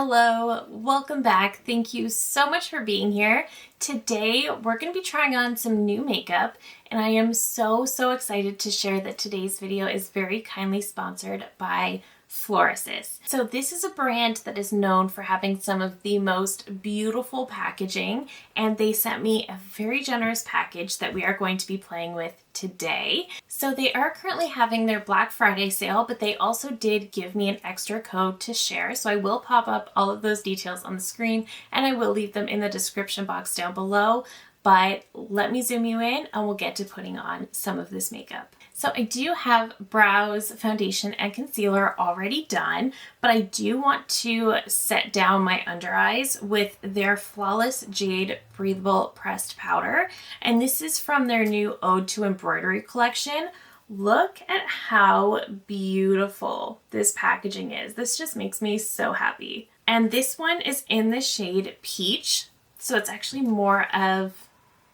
Hello, welcome back. Thank you so much for being here. Today we're going to be trying on some new makeup, and I am so excited to share that today's video is very kindly sponsored by Florasis. So this is a brand that is known for having some of the most beautiful packaging, and they sent me a very generous package that we are going to be playing with today. So they are currently having their Black Friday sale, but they also did give me an extra code to share. So I will pop up all of those details on the screen, and I will leave them in the description box down below. But let me zoom you in and we'll get to putting on some of this makeup. So I do have brows, foundation, and concealer already done, but I do want to set down my under eyes with their Flawless Jade Breathable Pressed Powder. And this is from their new Ode to Embroidery collection. Look at how beautiful this packaging is. This just makes me so happy. And this one is in the shade Peach. So it's actually more of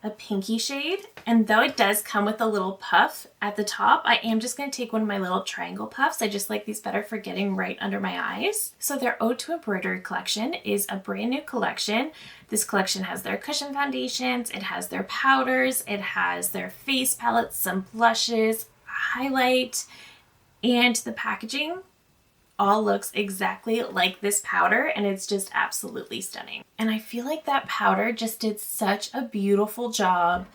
a pinky shade, and though it does come with a little puff at the top, I am just going to take one of my little triangle puffs. I just like these better for getting right under my eyes. So their Ode to Embroidery collection is a brand new collection. This collection has their cushion foundations, it has their powders, it has their face palettes, some blushes, highlight, and the packaging all looks exactly like this powder, and it's just absolutely stunning. And I feel like that powder just did such a beautiful job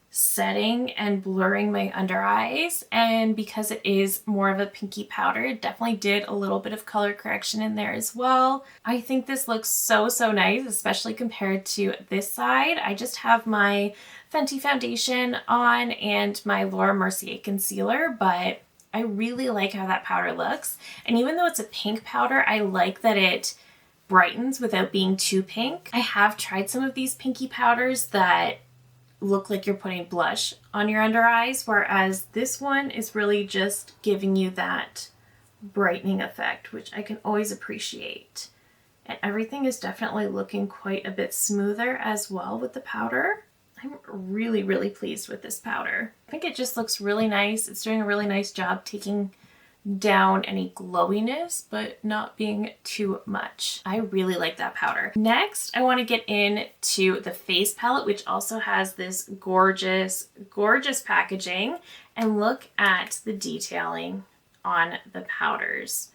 setting and blurring my under eyes, and because it is more of a pinky powder, it definitely did a little bit of color correction in there as well. I think this looks so nice, especially compared to this side. I just have my Fenty foundation on and my Laura Mercier concealer, but I really like how that powder looks. And even though it's a pink powder, I like that it brightens without being too pink. I have tried some of these pinky powders that look like you're putting blush on your under eyes, whereas this one is really just giving you that brightening effect, which I can always appreciate. And everything is definitely looking quite a bit smoother as well with the powder. I'm really pleased with this powder. I think it just looks really nice. It's doing a really nice job taking down any glowiness, but not being too much. I really like that powder. Next, I want to get into the face palette, which also has this gorgeous packaging. And look at the detailing on the powders.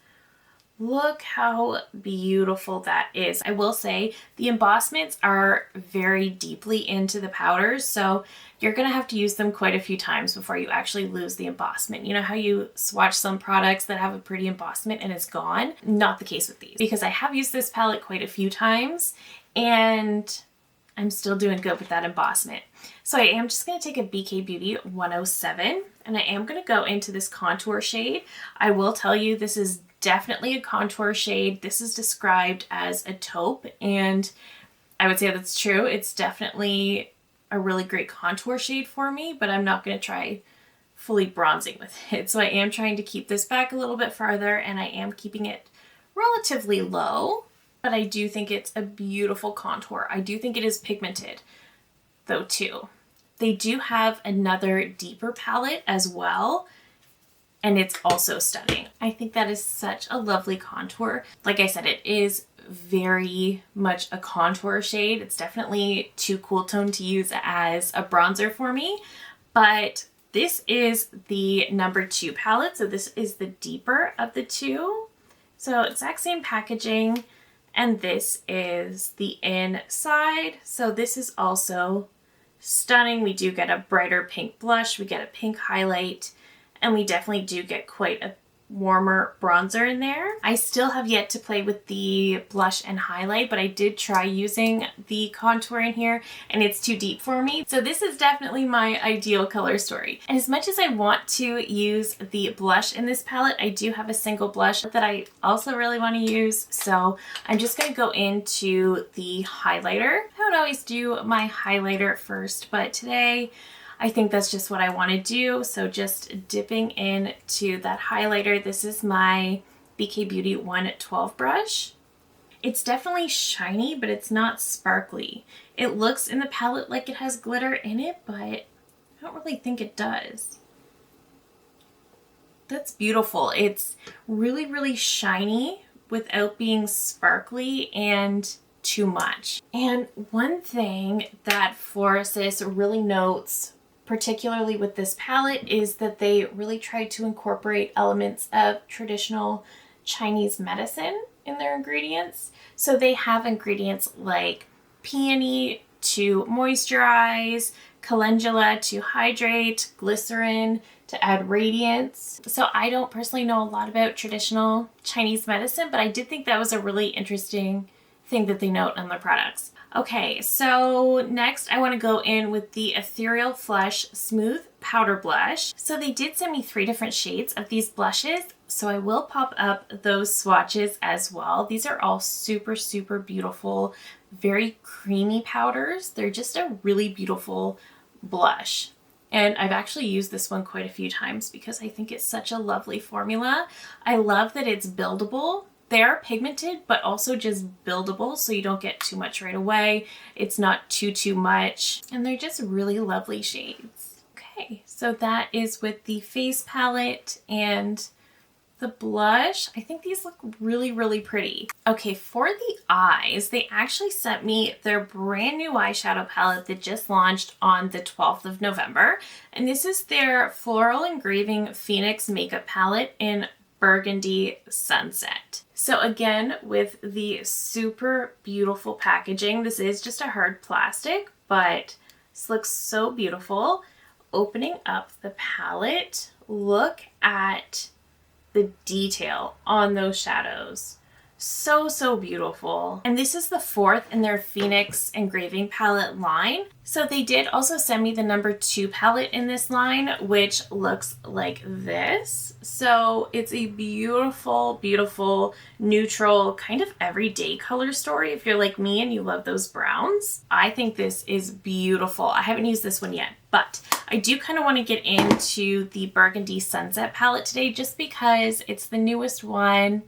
Look how beautiful that is. I will say the embossments are very deeply into the powders, so you're going to have to use them quite a few times before you actually lose the embossment. You know how you swatch some products that have a pretty embossment and it's gone? Not the case with these, because I have used this palette quite a few times and I'm still doing good with that embossment. So I am just going to take a BK Beauty 107 and I am going to go into this contour shade. I will tell you, this is definitely a contour shade. This is described as a taupe, and I would say that's true. It's definitely a really great contour shade for me, but I'm not going to try fully bronzing with it. So I am trying to keep this back a little bit farther, and I am keeping it relatively low, but I do think it's a beautiful contour. I do think it is pigmented though too. They do have another deeper palette as well, and it's also stunning. I think that is such a lovely contour. Like I said, it is very much a contour shade. It's definitely too cool tone to use as a bronzer for me, but this is the number 2 palette. So this is the deeper of the two. So exact same packaging, and this is the inside. So this is also stunning. We do get a brighter pink blush, we get a pink highlight, and we definitely do get quite a warmer bronzer in there. I still have yet to play with the blush and highlight, but I did try using the contour in here and it's too deep for me. So this is definitely my ideal color story. And as much as I want to use the blush in this palette, I do have a single blush that I also really want to use. So I'm just going to go into the highlighter. I don't always do my highlighter first, but today I think that's just what I want to do. So just dipping into that highlighter. This is my BK Beauty 112 brush. It's definitely shiny, but it's not sparkly. It looks in the palette like it has glitter in it, but I don't really think it does. That's beautiful. It's really shiny, without being sparkly and too much. And one thing that Florasis really notes, particularly with this palette, is that they really tried to incorporate elements of traditional Chinese medicine in their ingredients. So they have ingredients like peony to moisturize, calendula to hydrate, glycerin to add radiance. So I don't personally know a lot about traditional Chinese medicine, but I did think that was a really interesting thing that they note on their products. Okay, so next I want to go in with the Ethereal Flush Smooth Powder Blush. So they did send me 3 different shades of these blushes, so I will pop up those swatches as well. These are all super, super beautiful, very creamy powders. They're just a really beautiful blush. And I've actually used this one quite a few times because I think it's such a lovely formula. I love that it's buildable. They are pigmented, but also just buildable, so you don't get too much right away. It's not too much, and they're just really lovely shades. Okay, so that is with the face palette and the blush. I think these look really, really pretty. Okay, for the eyes, they actually sent me their brand new eyeshadow palette that just launched on the 12th of November. And this is their Floral Engraving Phoenix Makeup Palette in Burgundy Sunset. So again, with the super beautiful packaging, this is just a hard plastic, but this looks so beautiful. Opening up the palette, look at the detail on those shadows. So, so beautiful. And this is the 4th in their Phoenix Engraving Palette line. So they did also send me the number 2 palette in this line, which looks like this. So it's a beautiful, beautiful, neutral, kind of everyday color story. If you're like me and you love those browns, I think this is beautiful. I haven't used this one yet, but I do kind of want to get into the Burgundy Sunset palette today just because it's the newest one.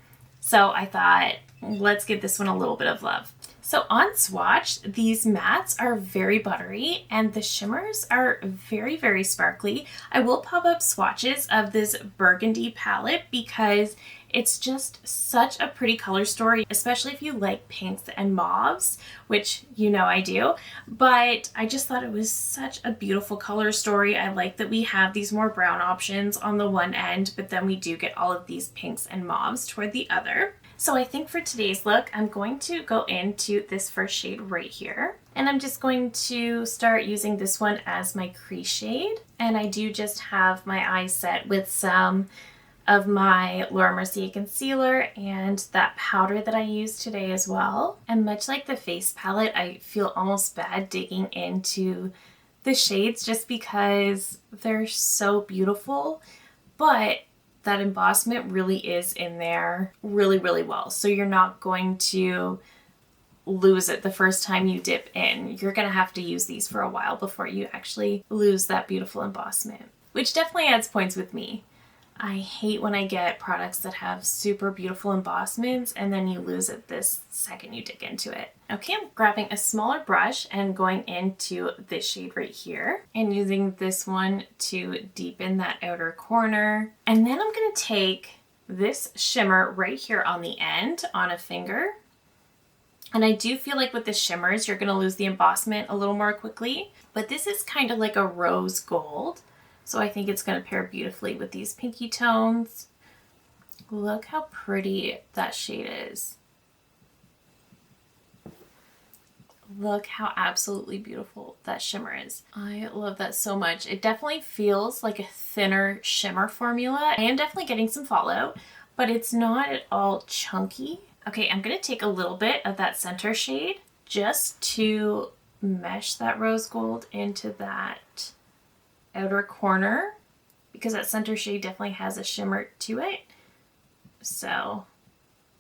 So I thought, let's give this one a little bit of love. So on swatch, these mattes are very buttery and the shimmers are very, very sparkly. I will pop up swatches of this Burgundy palette because it's just such a pretty color story, especially if you like pinks and mauves, which you know I do. But I just thought it was such a beautiful color story. I like that we have these more brown options on the one end, but then we do get all of these pinks and mauves toward the other. So I think for today's look, I'm going to go into this first shade right here. And I'm just going to start using this one as my crease shade. And I do just have my eyes set with some of my Laura Mercier concealer and that powder that I used today as well. And much like the face palette, I feel almost bad digging into the shades just because they're so beautiful, but that embossment really is in there really, really well. So you're not going to lose it the first time you dip in. You're gonna have to use these for a while before you actually lose that beautiful embossment, which definitely adds points with me. I hate when I get products that have super beautiful embossments and then you lose it this second you dig into it. Okay, I'm grabbing a smaller brush and going into this shade right here and using this one to deepen that outer corner. And then I'm going to take this shimmer right here on the end on a finger. And I do feel like with the shimmers, you're going to lose the embossment a little more quickly, but this is kind of like a rose gold. So I think it's going to pair beautifully with these pinky tones. Look how pretty that shade is. Look how absolutely beautiful that shimmer is. I love that so much. It definitely feels like a thinner shimmer formula. I am definitely getting some fallout, but it's not at all chunky. Okay, I'm going to take a little bit of that center shade just to mesh that rose gold into that outer corner because that center shade definitely has a shimmer to it. So,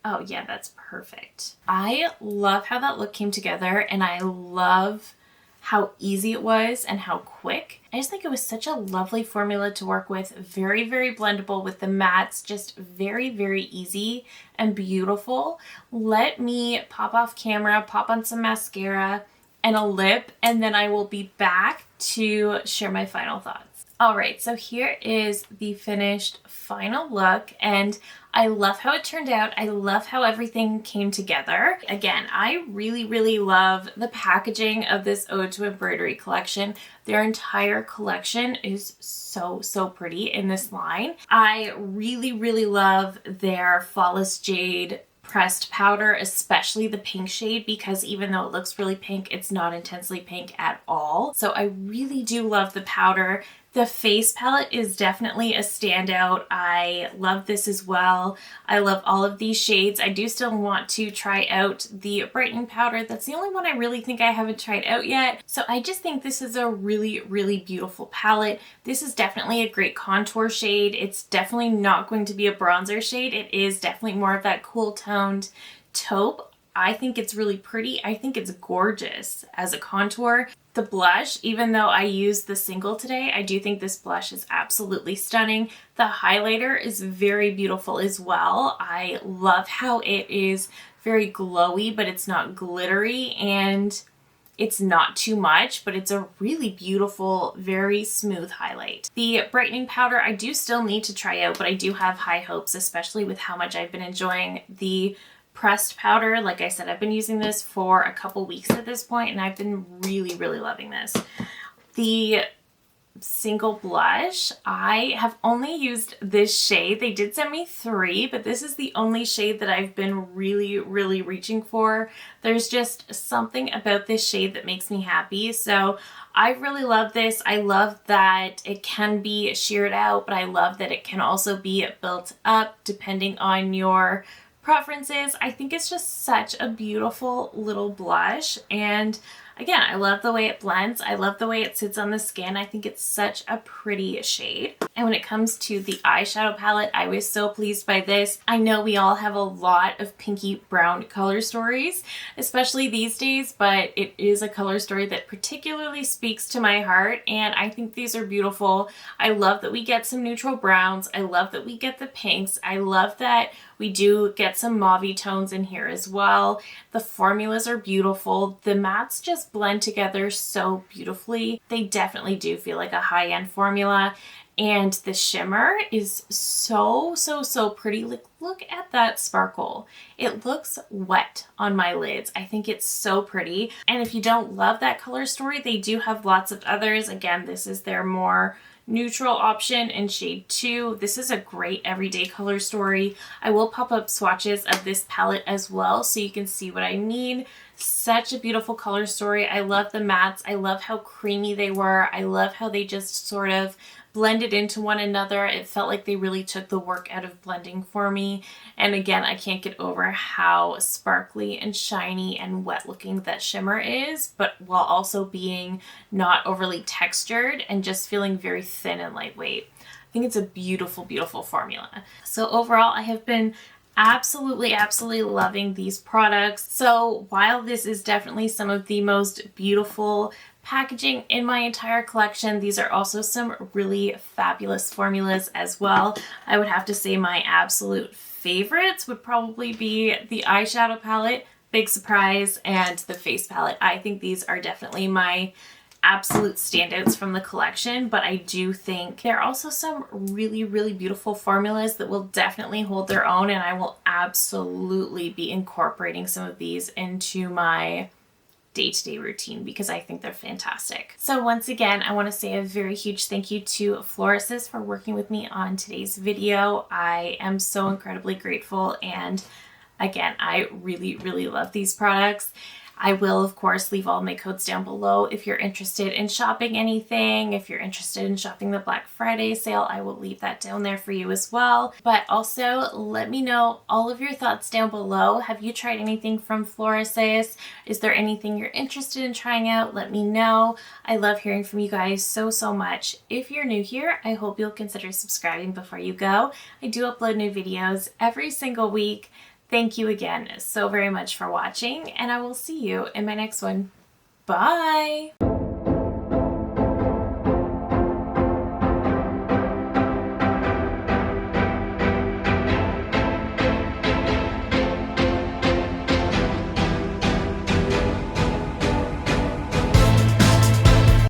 oh yeah, that's perfect. I love how that look came together and I love how easy it was and how quick. I just think it was such a lovely formula to work with. Very, very blendable with the mattes, just very, very easy and beautiful. Let me pop off camera, pop on some mascara and a lip, and then I will be back to share my final thoughts. All right, so here is the finished final look, and I love how it turned out. I love how everything came together. Again, I really love the packaging of this Ode to Embroidery collection. Their entire collection is so pretty in this line. I really love their Flawless Jade pressed powder, especially the pink shade, because even though it looks really pink, it's not intensely pink at all. So I really do love the powder. The face palette is definitely a standout. I love this as well. I love all of these shades. I do still want to try out the brightening powder. That's the only one I really think I haven't tried out yet. So I just think this is a really beautiful palette. This is definitely a great contour shade. It's definitely not going to be a bronzer shade. It is definitely more of that cool toned taupe. I think it's really pretty. I think it's gorgeous as a contour. The blush, even though I used the single today, I do think this blush is absolutely stunning. The highlighter is very beautiful as well. I love how it is very glowy, but it's not glittery, and it's not too much, but it's a really beautiful, very smooth highlight. The brightening powder, I do still need to try out, but I do have high hopes, especially with how much I've been enjoying the pressed powder. Like I said, I've been using this for a couple weeks at this point, and I've been really loving this. The single blush, I have only used this shade. They did send me 3, but this is the only shade that I've been really reaching for. There's just something about this shade that makes me happy. So I really love this. I love that it can be sheared out, but I love that it can also be built up depending on your preferences. I think it's just such a beautiful little blush, and again, I love the way it blends. I love the way it sits on the skin. I think it's such a pretty shade. And when it comes to the eyeshadow palette, I was so pleased by this. I know we all have a lot of pinky brown color stories, especially these days, but it is a color story that particularly speaks to my heart, and I think these are beautiful. I love that we get some neutral browns. I love that we get the pinks. I love that we do get some mauve tones in here as well. The formulas are beautiful. The mattes just blend together so beautifully. They definitely do feel like a high-end formula. And the shimmer is so pretty. Like, look at that sparkle. It looks wet on my lids. I think it's so pretty. And if you don't love that color story, they do have lots of others. Again, this is their more neutral option in shade 2. This is a great everyday color story. I will pop up swatches of this palette as well so you can see what I mean. Such a beautiful color story. I love the mattes. I love how creamy they were. I love how they just sort of blended into one another. It felt like they really took the work out of blending for me. And again, I can't get over how sparkly and shiny and wet looking that shimmer is, but while also being not overly textured and just feeling very thin and lightweight. I think it's a beautiful formula. So overall, I have been absolutely loving these products. So while this is definitely some of the most beautiful packaging in my entire collection, these are also some really fabulous formulas as well. I would have to say my absolute favorites would probably be the eyeshadow palette, big surprise, and the face palette. I think these are definitely my absolute standouts from the collection, but I do think there are also some really beautiful formulas that will definitely hold their own, and I will absolutely be incorporating some of these into my day-to-day routine because I think they're fantastic. So once again, I want to say a very huge thank you to Florasis for working with me on today's video. I am so incredibly grateful, and again, I really love these products. I will, of course, leave all my codes down below if you're interested in shopping anything. If you're interested in shopping the Black Friday sale, I will leave that down there for you as well. But also, let me know all of your thoughts down below. Have you tried anything from Florasis? Is there anything you're interested in trying out? Let me know. I love hearing from you guys so much. If you're new here, I hope you'll consider subscribing before you go. I do upload new videos every single week. Thank you again so very much for watching, and I will see you in my next one. Bye!